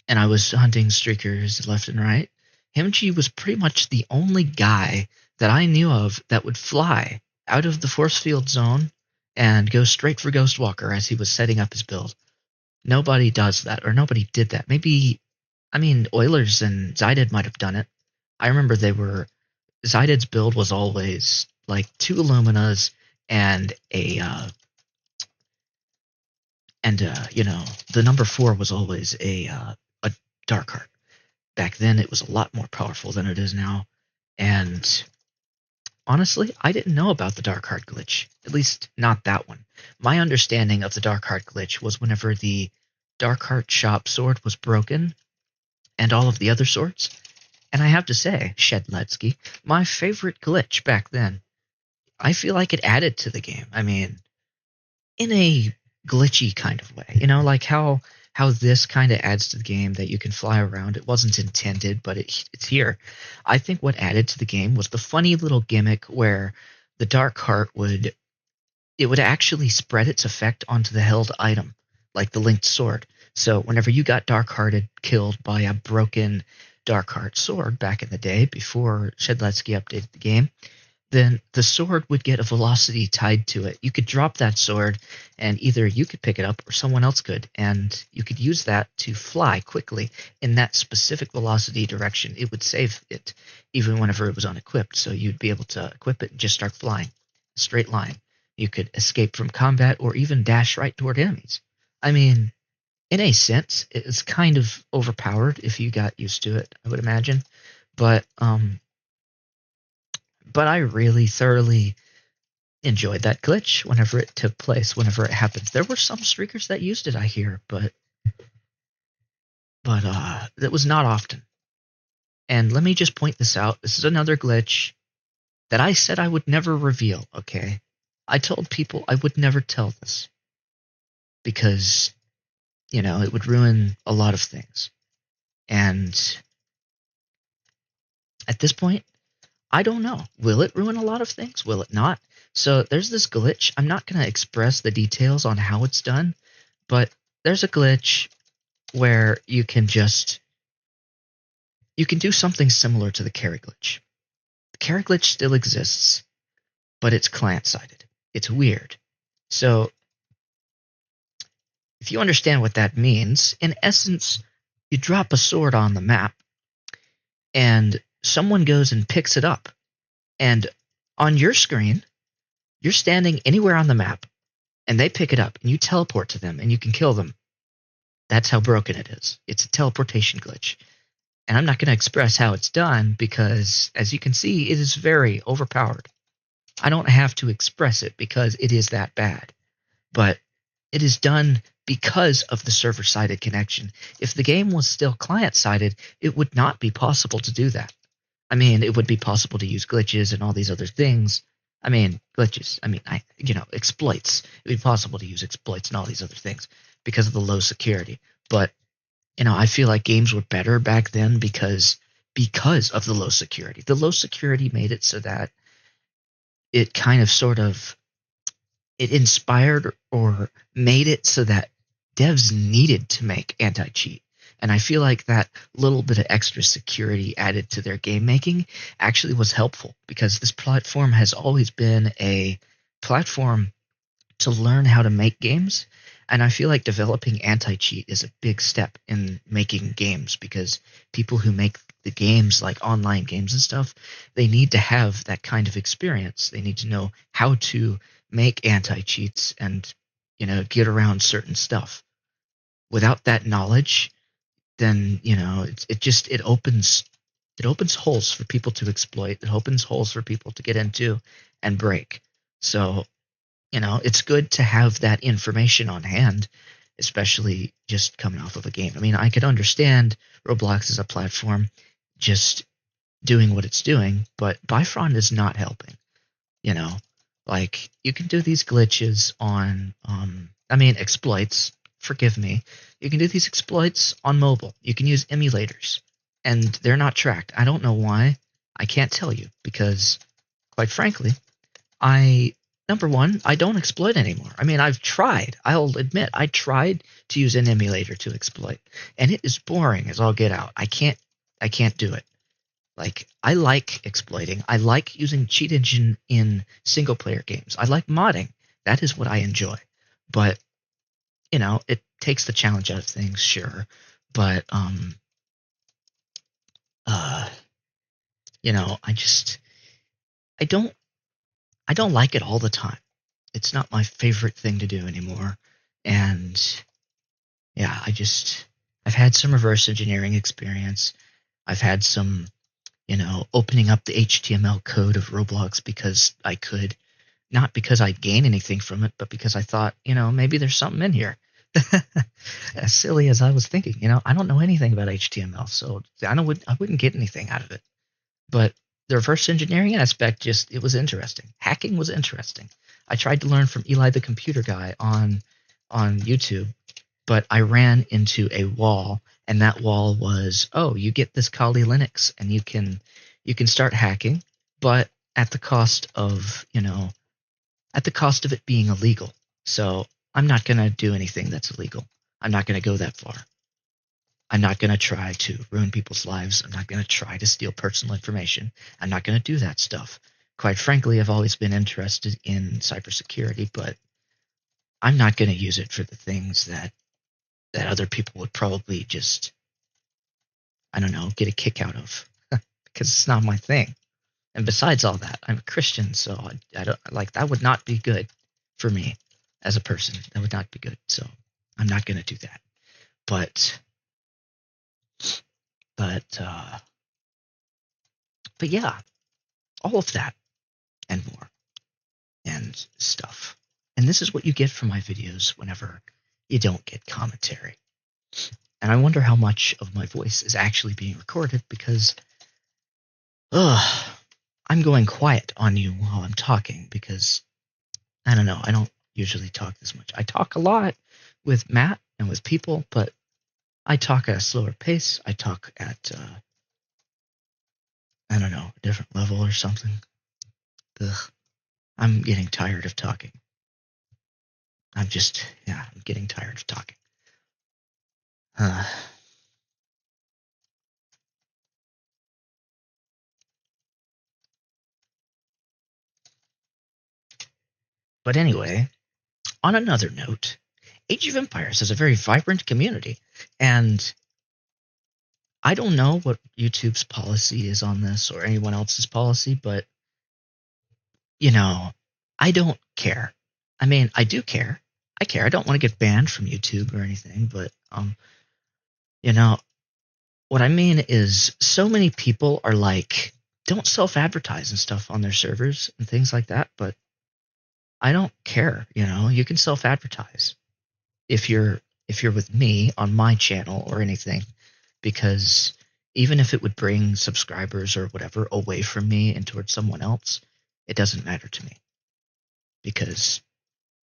and I was hunting streakers left and right. Himchi was pretty much the only guy that I knew of that would fly out of the force field zone and go straight for Ghostwalker as he was setting up his build. Nobody does that, or nobody did that. Maybe, I mean, Oilers and Zydid might have done it. I remember Zydid's build was always like 2 Illuminas and the number 4 was always a Dark Heart. Back then, it was a lot more powerful than it is now. And honestly, I didn't know about the Dark Heart glitch. At least, not that one. My understanding of the Dark Heart glitch was whenever the Dark Heart shop sword was broken and all of the other swords. And I have to say, Shedletsky, my favorite glitch back then. I feel like it added to the game. I mean, in a glitchy kind of way, like how this kind of adds to the game that you can fly around. It wasn't intended, but it's here. I think what added to the game was the funny little gimmick where the Dark Heart would actually spread its effect onto the held item, like the linked sword. So whenever you got Dark Hearted killed by a broken Dark Heart sword back in the day before Shedletsky updated the game, then the sword would get a velocity tied to it. You could drop that sword, and either you could pick it up or someone else could, and you could use that to fly quickly in that specific velocity direction. It would save it, even whenever it was unequipped, so you'd be able to equip it and just start flying. A straight line. You could escape from combat or even dash right toward enemies. I mean, in a sense, it's kind of overpowered if you got used to it, I would imagine. But I really thoroughly enjoyed that glitch whenever it took place, whenever it happened. There were some streakers that used it, I hear, but that was not often. And let me just point this out. This is another glitch that I said I would never reveal, okay? I told people I would never tell this because, it would ruin a lot of things. And at this point, I don't know. Will it ruin a lot of things? Will it not? So there's this glitch. I'm not going to express the details on how it's done, but there's a glitch where you can do something similar to the carry glitch. The carry glitch still exists, but it's client-sided. It's weird. So if you understand what that means, in essence, you drop a sword on the map, and someone goes and picks it up. And on your screen, you're standing anywhere on the map, and they pick it up, and you teleport to them, and you can kill them. That's how broken it is. It's a teleportation glitch. And I'm not going to express how it's done because, as you can see, it is very overpowered. I don't have to express it because it is that bad. But it is done because of the server-sided connection. If the game was still client-sided, it would not be possible to do that. I mean, it would be possible to use glitches and all these other things. I mean, glitches. I mean, exploits. It would be possible to use exploits and all these other things because of the low security. But I feel like games were better back then because of the low security. The low security made it so that it kind of sort of it inspired or made it so that devs needed to make anti-cheat. And I feel like that little bit of extra security added to their game making actually was helpful because this platform has always been a platform to learn how to make games. And I feel like developing anti-cheat is a big step in making games because people who make the games, like online games and stuff, they need to have that kind of experience. They need to know how to make anti-cheats and, get around certain stuff. Without that knowledge, then, it opens holes for people to exploit. It opens holes for people to get into and break. So, it's good to have that information on hand, especially just coming off of a game. I mean, I could understand Roblox as a platform just doing what it's doing, but Bifront is not helping. Like you can do these glitches on, exploits. Forgive me. You can do these exploits on mobile. You can use emulators, and they're not tracked. I don't know why. I can't tell you because, quite frankly, I number one, I don't exploit anymore. I mean, I've tried. I'll admit, I tried to use an emulator to exploit, and it is boring as all get out. I can't do it. Like, I like exploiting. I like using cheat engine in single player games. I like modding. That is what I enjoy. But, it takes the challenge out of things, sure. But uh I just I don't I don't like it all the time. It's not my favorite thing to do anymore. And yeah, I've had some reverse engineering experience. I've had some, opening up the HTML code of Roblox because I could, not because I'd gain anything from it, but because I thought, maybe there's something in here. As silly as I was thinking, I don't know anything about HTML, so I wouldn't get anything out of it. But the reverse engineering aspect, it was interesting. Hacking was interesting. I tried to learn from Eli the computer guy on YouTube, but I ran into a wall, and that wall was, oh, you get this Kali Linux, and you can start hacking, but at the cost of it being illegal. So I'm not gonna do anything that's illegal. I'm not gonna go that far. I'm not going to try to ruin people's lives. I'm not going to try to steal personal information. I'm not going to do that stuff. Quite frankly, I've always been interested in cybersecurity, but I'm not going to use it for the things that other people would probably just, I don't know, get a kick out of because it's not my thing. And besides all that, I'm a Christian, so I don't like that would not be good for me as a person. That would not be good. So I'm not going to do that. But but uh, but yeah, all of that and more and stuff. And this is what you get from my videos whenever you don't get commentary. And I wonder how much of my voice is actually being recorded because I'm going quiet on you while I'm talking because I don't know, I don't usually talk this much. I talk a lot with Matt and with people, but I talk at a slower pace. I talk at I don't know, a different level or something. Ugh. I'm getting tired of talking. I'm getting tired of talking. Uh, but anyway, on another note, Age of Empires is a very vibrant community, and I don't know what YouTube's policy is on this or anyone else's policy, but you know, I don't care. I mean, I do care. I care. I don't want to get banned from YouTube or anything, but you know, what I mean is so many people are like don't self-advertise and stuff on their servers and things like that, but I don't care, you can self-advertise if you're with me on my channel or anything because even if it would bring subscribers or whatever away from me and towards someone else, it doesn't matter to me because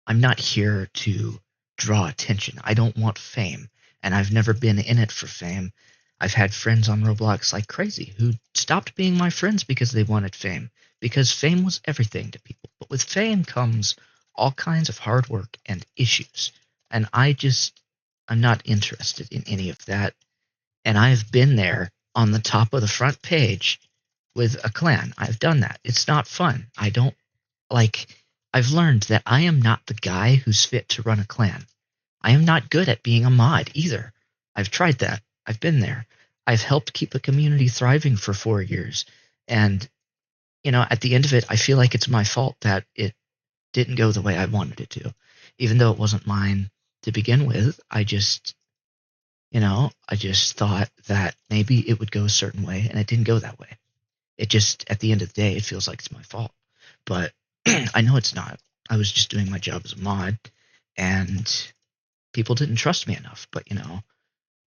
I'm not here to draw attention. I don't want fame, and I've never been in it for fame. I've had friends on Roblox like crazy who stopped being my friends because they wanted fame, because fame was everything to people. But with fame comes all kinds of hard work and issues, and I'm not interested in any of that. And I've been there on the top of the front page with a clan. I've done that. It's not fun. I don't like I've learned that I am not the guy who's fit to run a clan. I am not good at being a mod either. I've tried that. I've been there. I've helped keep a community thriving for 4 years. And, at the end of it, I feel like it's my fault that it didn't go the way I wanted it to. Even though it wasn't mine to begin with, I just thought that maybe it would go a certain way, and it didn't go that way. It just, at the end of the day, it feels like it's my fault. But I know it's not. I was just doing my job as a mod, and people didn't trust me enough. But,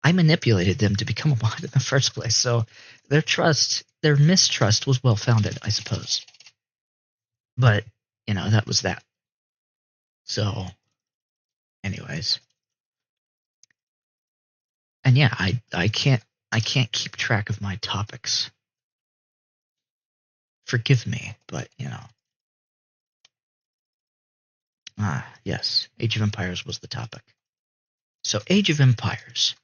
I manipulated them to become a mod in the first place. So their mistrust was well founded, I suppose. But, that was that. So, anyways. And yeah, I can't keep track of my topics. Forgive me, but Ah, yes, Age of Empires was the topic. So, Age of Empires.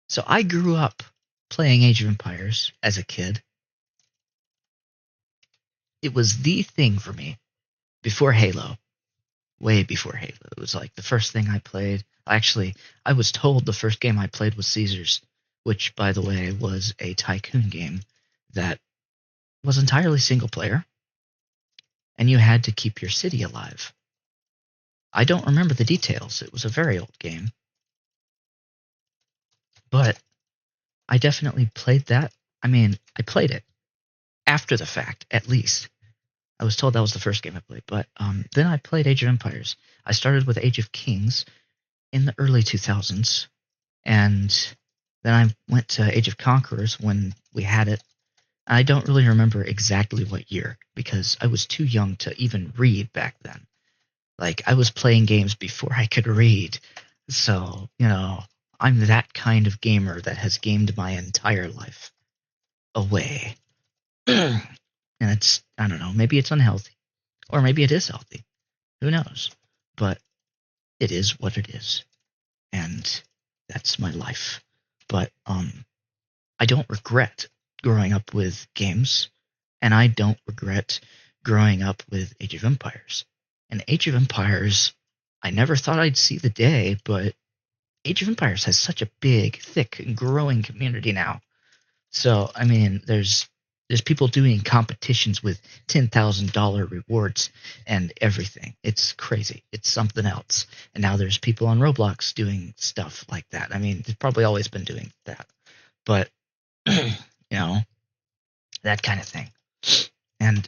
So, I grew up playing Age of Empires as a kid. It was the thing for me before Halo, way before Halo. It was like the first thing I played. Actually, I was told the first game I played was Caesars, which, by the way, was a tycoon game that was entirely single player, and you had to keep your city alive. I don't remember the details. It was a very old game, but I definitely played that. I mean, I played it after the fact, at least. I was told that was the first game I played, but then I played Age of Empires. I started with Age of Kings in the early 2000s, and then I went to Age of Conquerors when we had it. I don't really remember exactly what year because I was too young to even read back then. Like, I was playing games before I could read. So, I'm that kind of gamer that has gamed my entire life away. And I don't know, maybe it's unhealthy, or maybe it is healthy. Who knows? But it is what it is. And that's my life. But I don't regret growing up with games, and I don't regret growing up with Age of Empires. And Age of Empires, I never thought I'd see the day, but Age of Empires has such a big, thick, and growing community now. So, I mean, there's people doing competitions with $10,000 rewards and everything. It's crazy. It's something else. And now there's people on Roblox doing stuff like that. I mean, they've probably always been doing that, but you know, that kind of thing. And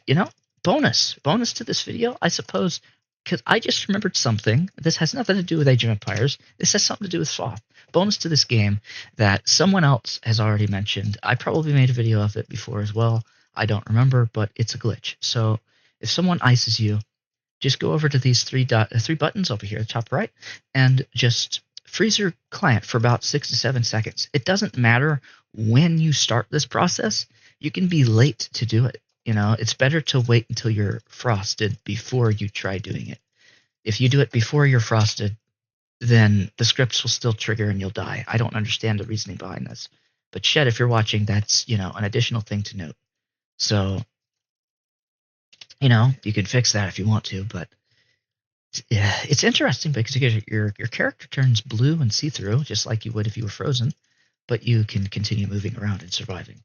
bonus to this video, I suppose, because I just remembered something. This has nothing to do with Age of Empires. This has something to do with Sloth. Bonus to this game that someone else has already mentioned. I probably made a video of it before as well. I don't remember, but it's a glitch. So if someone ices you, just go over to these three buttons over here, top right, and just freeze your client for about 6 to 7 seconds. It doesn't matter when you start this process. You can be late to do it. It's better to wait until you're frosted before you try doing it. If you do it before you're frosted, then the scripts will still trigger and you'll die. I don't understand the reasoning behind this. But Shed, if you're watching, that's, an additional thing to note. So, you can fix that if you want to, but yeah, it's interesting because your character turns blue and see-through, just like you would if you were frozen, but you can continue moving around and surviving.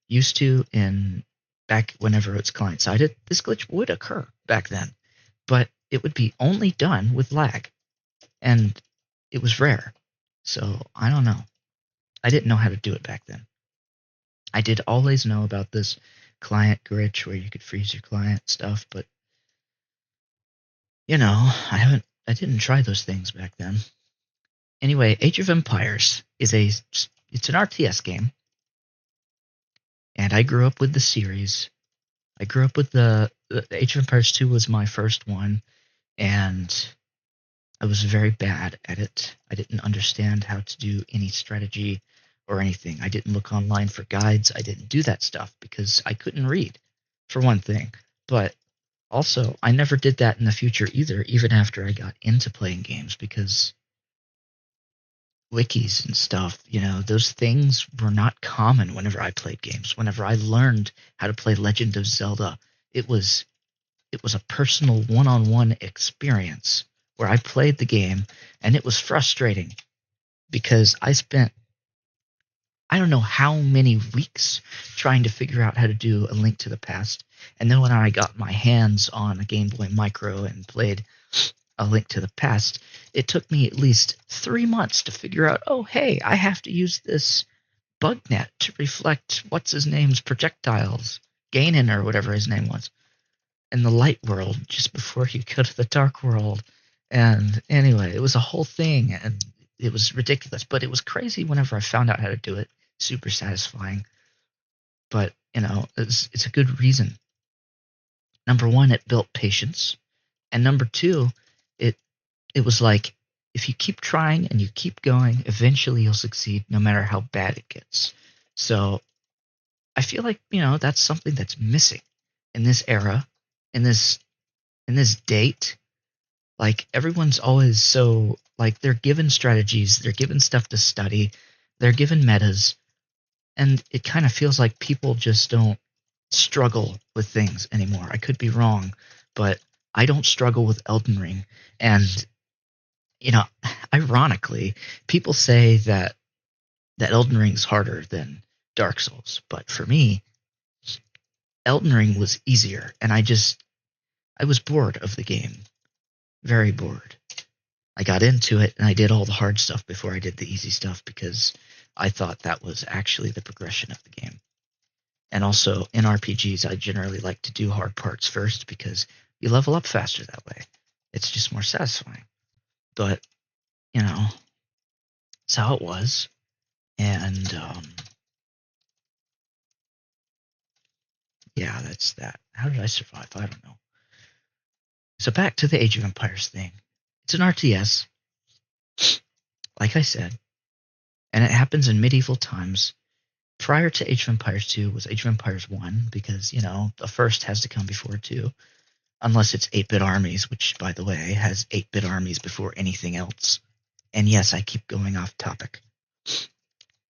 Used to in back whenever it's client-sided, this glitch would occur back then, but it would be only done with lag, and it was rare. So I don't know. I didn't know how to do it back then. I did always know about this client glitch where you could freeze your client stuff, but I didn't try those things back then. Anyway, Age of Empires it's an RTS game, and I grew up with the series. I grew up with the Age of Empires 2 was my first one, and I was very bad at it. I didn't understand how to do any strategy or anything. I didn't look online for guides. I didn't do that stuff because I couldn't read, for one thing. But also, I never did that in the future either, even after I got into playing games, because wikis and stuff, those things were not common whenever I played games. Whenever I learned how to play Legend of Zelda, it was a personal one-on-one experience where I played the game, and it was frustrating because I don't know how many weeks trying to figure out how to do A Link to the Past. And then when I got my hands on a Game Boy Micro and played A Link to the Past, it took me at least 3 months to figure out, oh, hey, I have to use this bug net to reflect what's his name's projectiles, Ganon or whatever his name was, in the light world just before you go to the dark world. And anyway, it was a whole thing, and it was ridiculous, but it was crazy whenever I found out how to do it. Super satisfying. But, it's a good reason. Number one, it built patience. And number two, it it was like, if you keep trying and you keep going, eventually you'll succeed no matter how bad it gets. So I feel like, that's something that's missing in this era, in this date. Like everyone's always so like they're given strategies, they're given stuff to study, they're given metas, and it kind of feels like people just don't struggle with things anymore. I could be wrong, but I don't struggle with Elden Ring. And you know, ironically, people say that Elden Ring's harder than Dark Souls, but for me, Elden Ring was easier, and I was bored of the game, very bored. I got into it and I did all the hard stuff before I did the easy stuff because I thought that was actually the progression of the game. And also in RPGs, I generally like to do hard parts first because you level up faster that way. It's just more satisfying. But, you know, it's how it was. And yeah, that's that. How did I survive? I don't know. So back to the Age of Empires thing. It's an RTS, like I said, and it happens in medieval times. Prior to Age of Empires 2 was Age of Empires 1 because, the first has to come before 2, unless it's 8-bit armies, which, by the way, has 8-bit armies before anything else. And yes, I keep going off topic.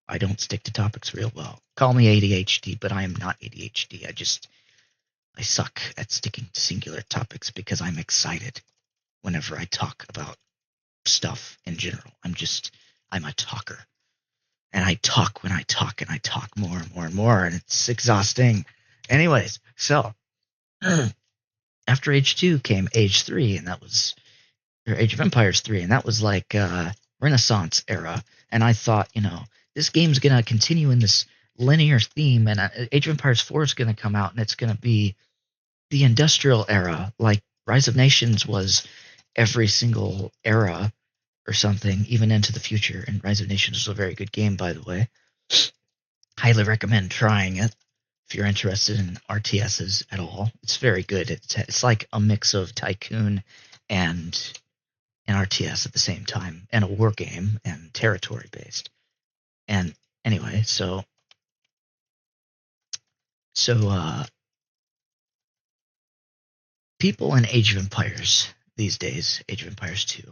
I don't stick to topics real well. Call me ADHD, but I am not ADHD. I suck at sticking to singular topics because I'm excited whenever I talk about stuff in general. I'm a talker. And I talk when I talk, and I talk more and more and more, and it's exhausting. Anyways, so after Age 2 came Age 3, and that was or Age of Empires 3, and that was like Renaissance era. And I thought, this game's gonna continue in this linear theme, and Age of Empires 4 is gonna come out, and it's gonna be the industrial era, like Rise of Nations was every single era or something, even into the future. And Rise of Nations is a very good game, by the way. Highly recommend trying it if you're interested in RTSs at all. It's very good. It's like a mix of Tycoon and an RTS at the same time, and a war game and territory based. And anyway, so people in Age of Empires these days, Age of Empires 2,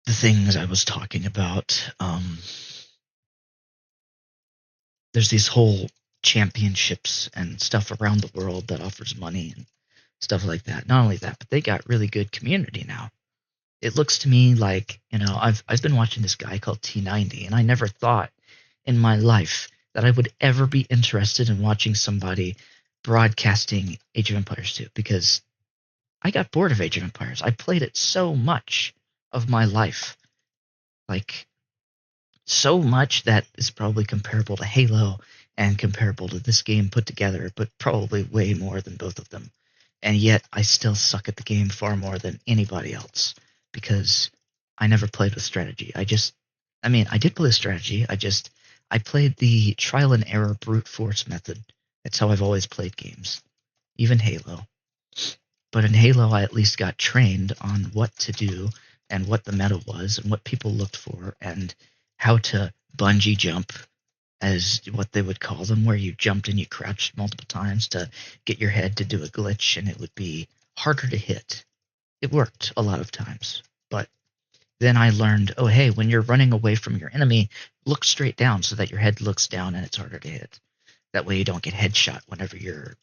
the things I was talking about, there's these whole championships and stuff around the world that offers money and stuff like that. Not only that, but they got really good community now. It looks to me like, I've been watching this guy called T90, and I never thought in my life that I would ever be interested in watching somebody broadcasting Age of Empires 2 because I got bored of Age of Empires. I played it so much of my life. Like so much that is probably comparable to Halo and comparable to this game put together, but probably way more than both of them. And yet I still suck at the game far more than anybody else because I never played with strategy. I did play with strategy. I played the trial and error brute force method. That's how I've always played games, even Halo. But in Halo, I at least got trained on what to do and what the meta was and what people looked for and how to bungee jump, as what they would call them, where you jumped and you crouched multiple times to get your head to do a glitch, and it would be harder to hit. It worked a lot of times, but then I learned, oh, hey, when you're running away from your enemy, look straight down so that your head looks down and it's harder to hit. That way you don't get headshot whenever you're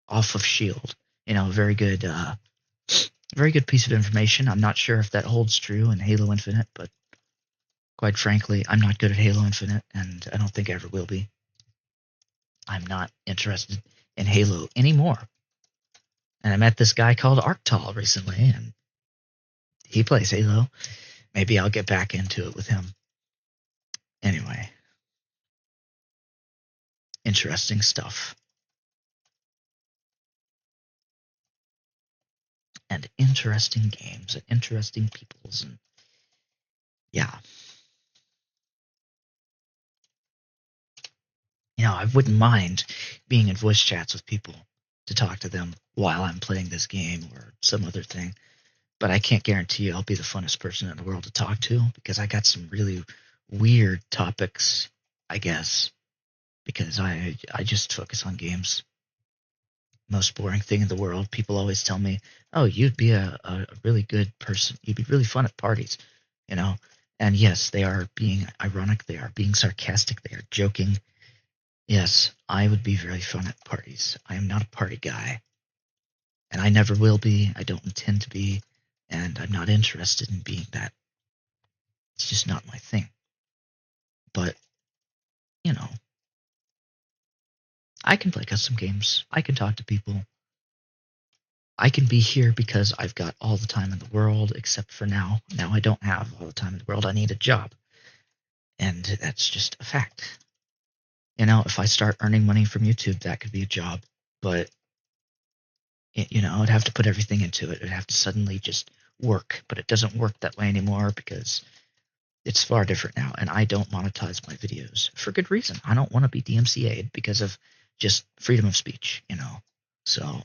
off of shield. Very good piece of information. I'm not sure if that holds true in Halo Infinite, but quite frankly, I'm not good at Halo Infinite, and I don't think I ever will be. I'm not interested in Halo anymore. And I met this guy called Arctal recently, and he plays Halo. Maybe I'll get back into it with him. Anyway, interesting stuff. And interesting games and interesting peoples, and yeah. I wouldn't mind being in voice chats with people to talk to them while I'm playing this game or some other thing. But I can't guarantee you I'll be the funnest person in the world to talk to because I got some really weird topics, I guess, because I just focus on games. most boring thing in the world. People always tell me, "Oh, you'd be a really good person. You'd be really fun at parties," you know. And yes, they are being ironic. They are being sarcastic. They are joking. Yes, I would be very fun at parties. I am not a party guy, and I never will be. I don't intend to be, and I'm not interested in being that. It's just not my thing. But, you know, I can play custom games. I can talk to people. I can be here because I've got all the time in the world, except for now. Now I don't have all the time in the world. I need a job. And that's just a fact. If I start earning money from YouTube, that could be a job. But, I'd have to put everything into it. It'd have to suddenly just work. But it doesn't work that way anymore because it's far different now. And I don't monetize my videos for good reason. I don't want to be DMCA'd because of just freedom of speech. So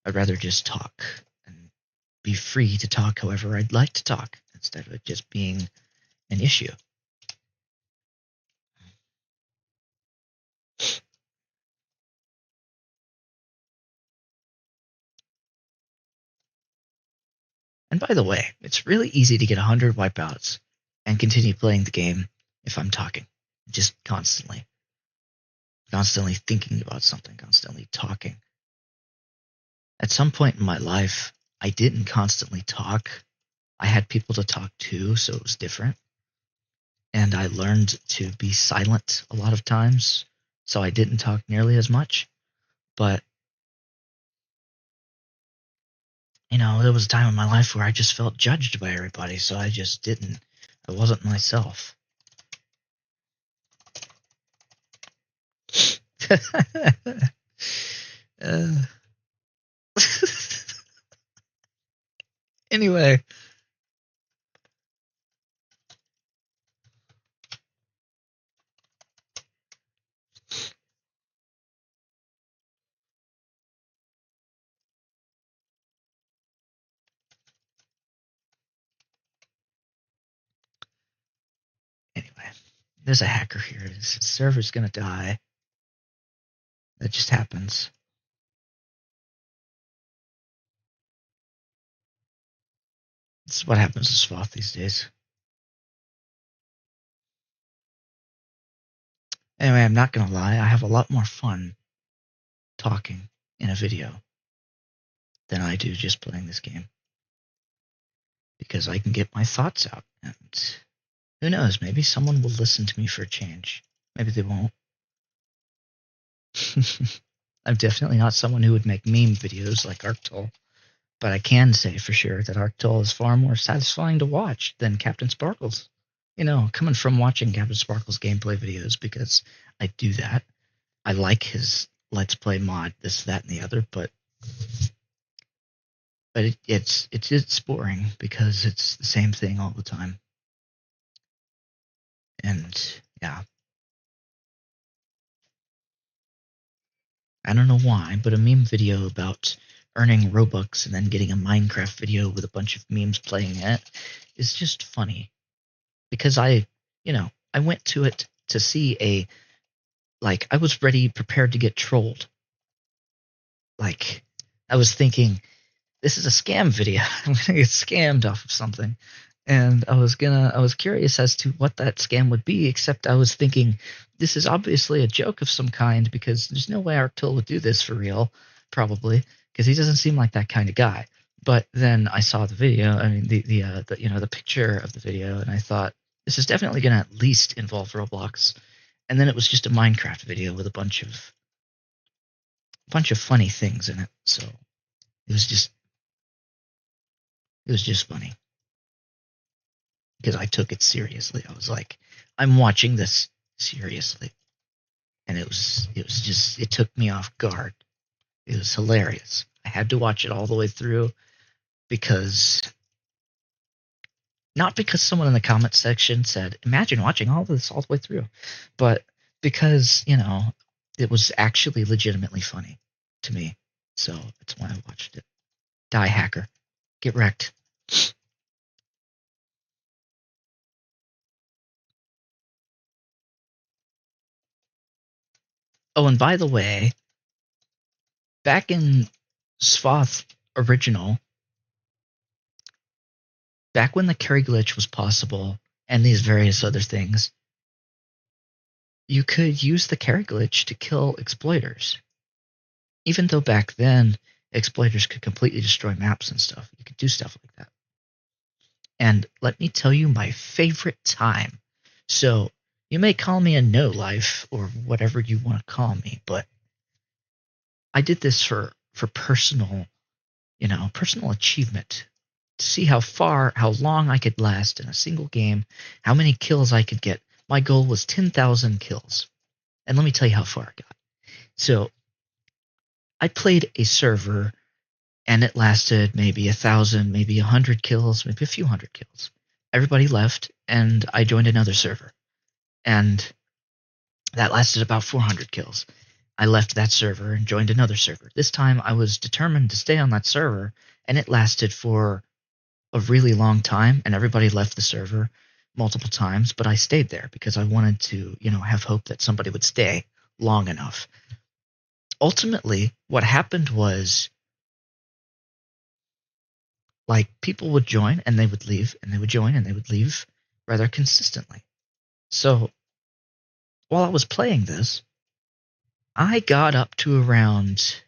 I'd rather just talk and be free to talk however I'd like to talk instead of it just being an issue. And by the way, it's really easy to get 100 wipeouts and continue playing the game if I'm talking, just constantly thinking about something, constantly talking. At some point in my life, I didn't constantly talk. I had people to talk to, so it was different. And I learned to be silent a lot of times, so I didn't talk nearly as much. But, there was a time in my life where I just felt judged by everybody, so I just didn't. I wasn't myself. uh, anyway, anyway, there's a hacker here. His server's gonna die. That just happens. It's what happens to Sloth these days. Anyway, I'm not gonna lie. I have a lot more fun talking in a video than I do just playing this game because I can get my thoughts out, and who knows? Maybe someone will listen to me for a change. Maybe they won't. I'm definitely not someone who would make meme videos like Arctol, but I can say for sure that Arctol is far more satisfying to watch than Captain Sparkles. Coming from watching Captain Sparkles gameplay videos because I do that. I like his Let's Play mod, this, that, and the other, but it's boring because it's the same thing all the time. And yeah, I don't know why, but a meme video about earning Robux and then getting a Minecraft video with a bunch of memes playing it is just funny. Because I went to it to see I was ready, prepared to get trolled. Like, I was thinking, this is a scam video. I'm gonna get scammed off of something. And I was curious as to what that scam would be, except I was thinking, this is obviously a joke of some kind because there's no way Arctil would do this for real, probably, because he doesn't seem like that kind of guy. But then I saw the video, I mean the picture of the video, and I thought, this is definitely gonna at least involve Roblox. And then it was just a Minecraft video with a bunch of funny things in it. So it was just funny because I took it seriously. I was like, I'm watching this seriously, and it took me off guard. It was hilarious. I had to watch it all the way through because not because someone in the comment section said, "Imagine watching all this all the way through," but because it was actually legitimately funny to me. So that's why I watched it. Die hacker, get wrecked. Oh, and by the way, back in Swath original, back when the carry glitch was possible and these various other things, you could use the carry glitch to kill exploiters. Even though back then exploiters could completely destroy maps and stuff, you could do stuff like that. And let me tell you my favorite time. So you may call me a no life or whatever you want to call me, but I did this for personal, personal achievement, to see how long I could last in a single game, how many kills I could get. My goal was 10,000 kills. And let me tell you how far I got. So I played a server and it lasted maybe 1,000, maybe 100 kills, maybe a few hundred kills. Everybody left and I joined another server. And that lasted about 400 kills. I left that server and joined another server. This time I was determined to stay on that server, and it lasted for a really long time, and everybody left the server multiple times, but I stayed there because I wanted to, have hope that somebody would stay long enough. Ultimately, what happened was, like, people would join and they would leave, and they would join and they would leave rather consistently. So while I was playing this, I got up to around,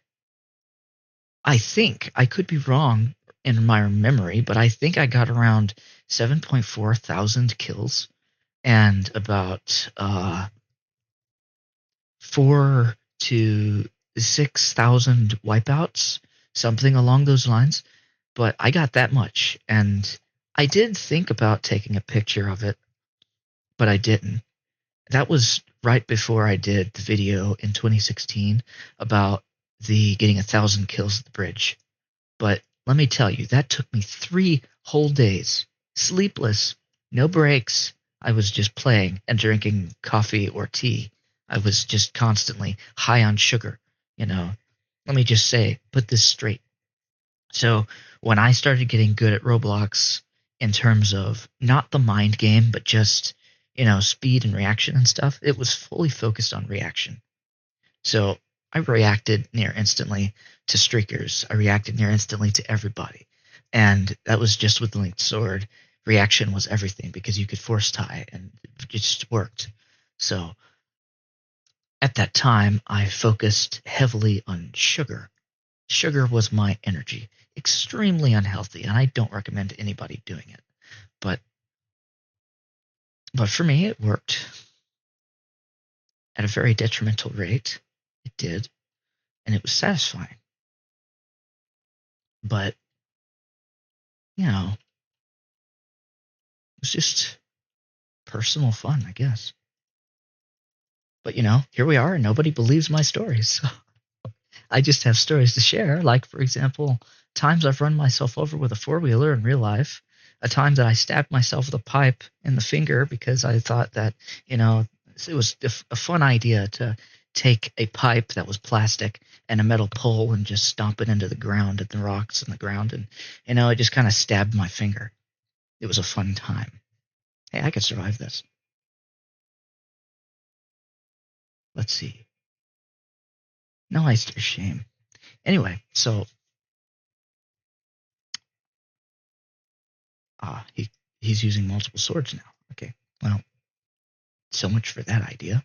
I think, I could be wrong in my memory, but I think I got around 7.4 thousand kills and about 4 to 6,000 wipeouts, something along those lines. But I got that much, and I did think about taking a picture of it, but I didn't. That was right before I did the video in 2016 about the getting 1,000 kills at the bridge. But let me tell you, that took me 3 whole days, sleepless, no breaks. I was just playing and drinking coffee or tea. I was just constantly high on sugar, Let me just say, put this straight. So when I started getting good at Roblox in terms of not the mind game, but just, speed and reaction and stuff, it was fully focused on reaction. So I reacted near instantly to streakers. I reacted near instantly to everybody. And that was just with the linked sword. Reaction was everything because you could force tie and it just worked. So at that time, I focused heavily on sugar. Sugar was my energy. Extremely unhealthy, and I don't recommend anybody doing it. But for me, it worked at a very detrimental rate. It did, and it was satisfying. But, it was just personal fun, I guess. But, here we are, and nobody believes my stories. So I just have stories to share. Like, for example, times I've run myself over with a four-wheeler in real life, a time that I stabbed myself with a pipe in the finger because I thought that, it was a fun idea to take a pipe that was plastic and a metal pole and just stomp it into the ground and the rocks in the ground. And, it just kind of stabbed my finger. It was a fun time. Hey, I could survive this. Let's see. No ice to shame. Anyway, so he's using multiple swords now. Okay, well, so much for that idea.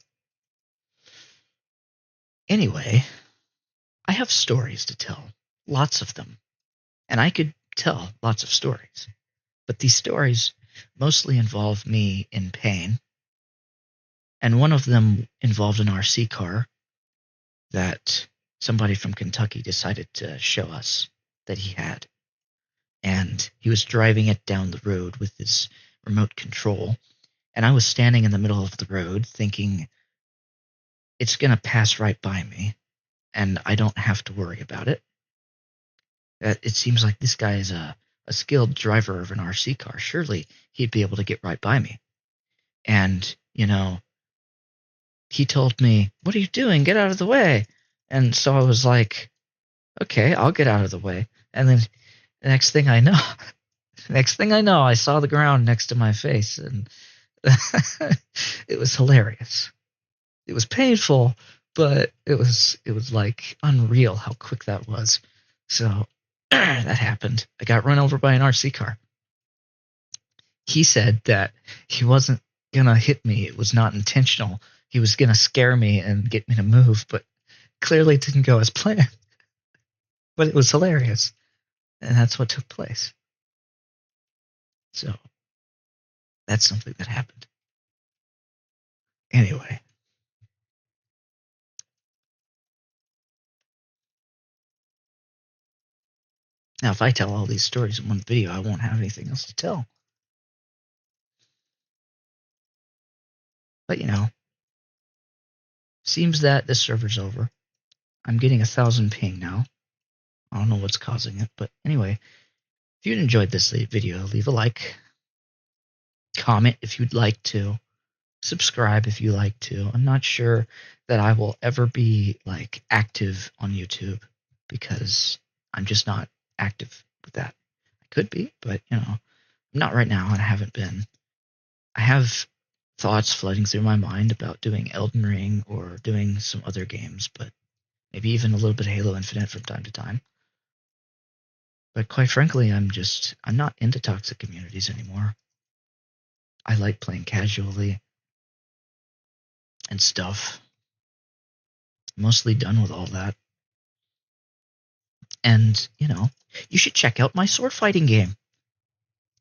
Anyway, I have stories to tell, lots of them, and I could tell lots of stories. But these stories mostly involve me in pain, and one of them involved an RC car that somebody from Kentucky decided to show us that he had. And he was driving it down the road with his remote control, and I was standing in the middle of the road thinking, it's going to pass right by me, and I don't have to worry about it. It seems like this guy is a skilled driver of an RC car. Surely he'd be able to get right by me. And, he told me, "What are you doing? Get out of the way." And so I was like, okay, I'll get out of the way. And then the next thing I know, I saw the ground next to my face, and it was hilarious. It was painful, but it was like unreal how quick that was. So that happened. I got run over by an RC car. He said that he wasn't gonna hit me. It was not intentional. He was gonna scare me and get me to move, but clearly it didn't go as planned. But it was hilarious, and that's what took place. So that's something that happened. Anyway, now if I tell all these stories in one video, I won't have anything else to tell. But seems that this server's over. I'm getting 1,000 ping now. I don't know what's causing it, but anyway, if you enjoyed this video, leave a like, comment if you'd like to, subscribe if you like to. I'm not sure that I will ever be like active on YouTube because I'm just not active with that. I could be, but not right now, and I haven't been. I have thoughts floating through my mind about doing Elden Ring or doing some other games, but maybe even a little bit of Halo Infinite from time to time. But quite frankly, I'm not into toxic communities anymore. I like playing casually and stuff. Mostly done with all that. And, you should check out my sword fighting game.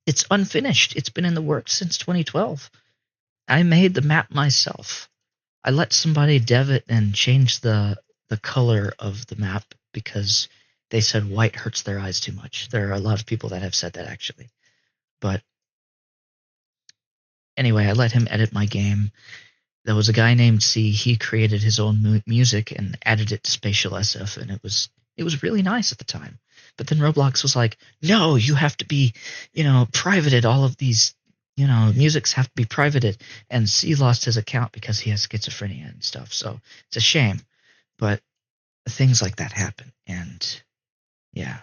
It's unfinished. It's been in the works since 2012. I made the map myself. I let somebody dev it and change the color of the map because they said white hurts their eyes too much. There are a lot of people that have said that, actually. But anyway, I let him edit my game. There was a guy named C. He created his own music and added it to Spatial SF, and it was really nice at the time. But then Roblox was like, no, you have to be, privated. All of these, musics have to be privated. And C lost his account because he has schizophrenia and stuff. So it's a shame. But things like that happen. And yeah.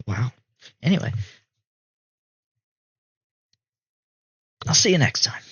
Wow. Anyway, I'll see you next time.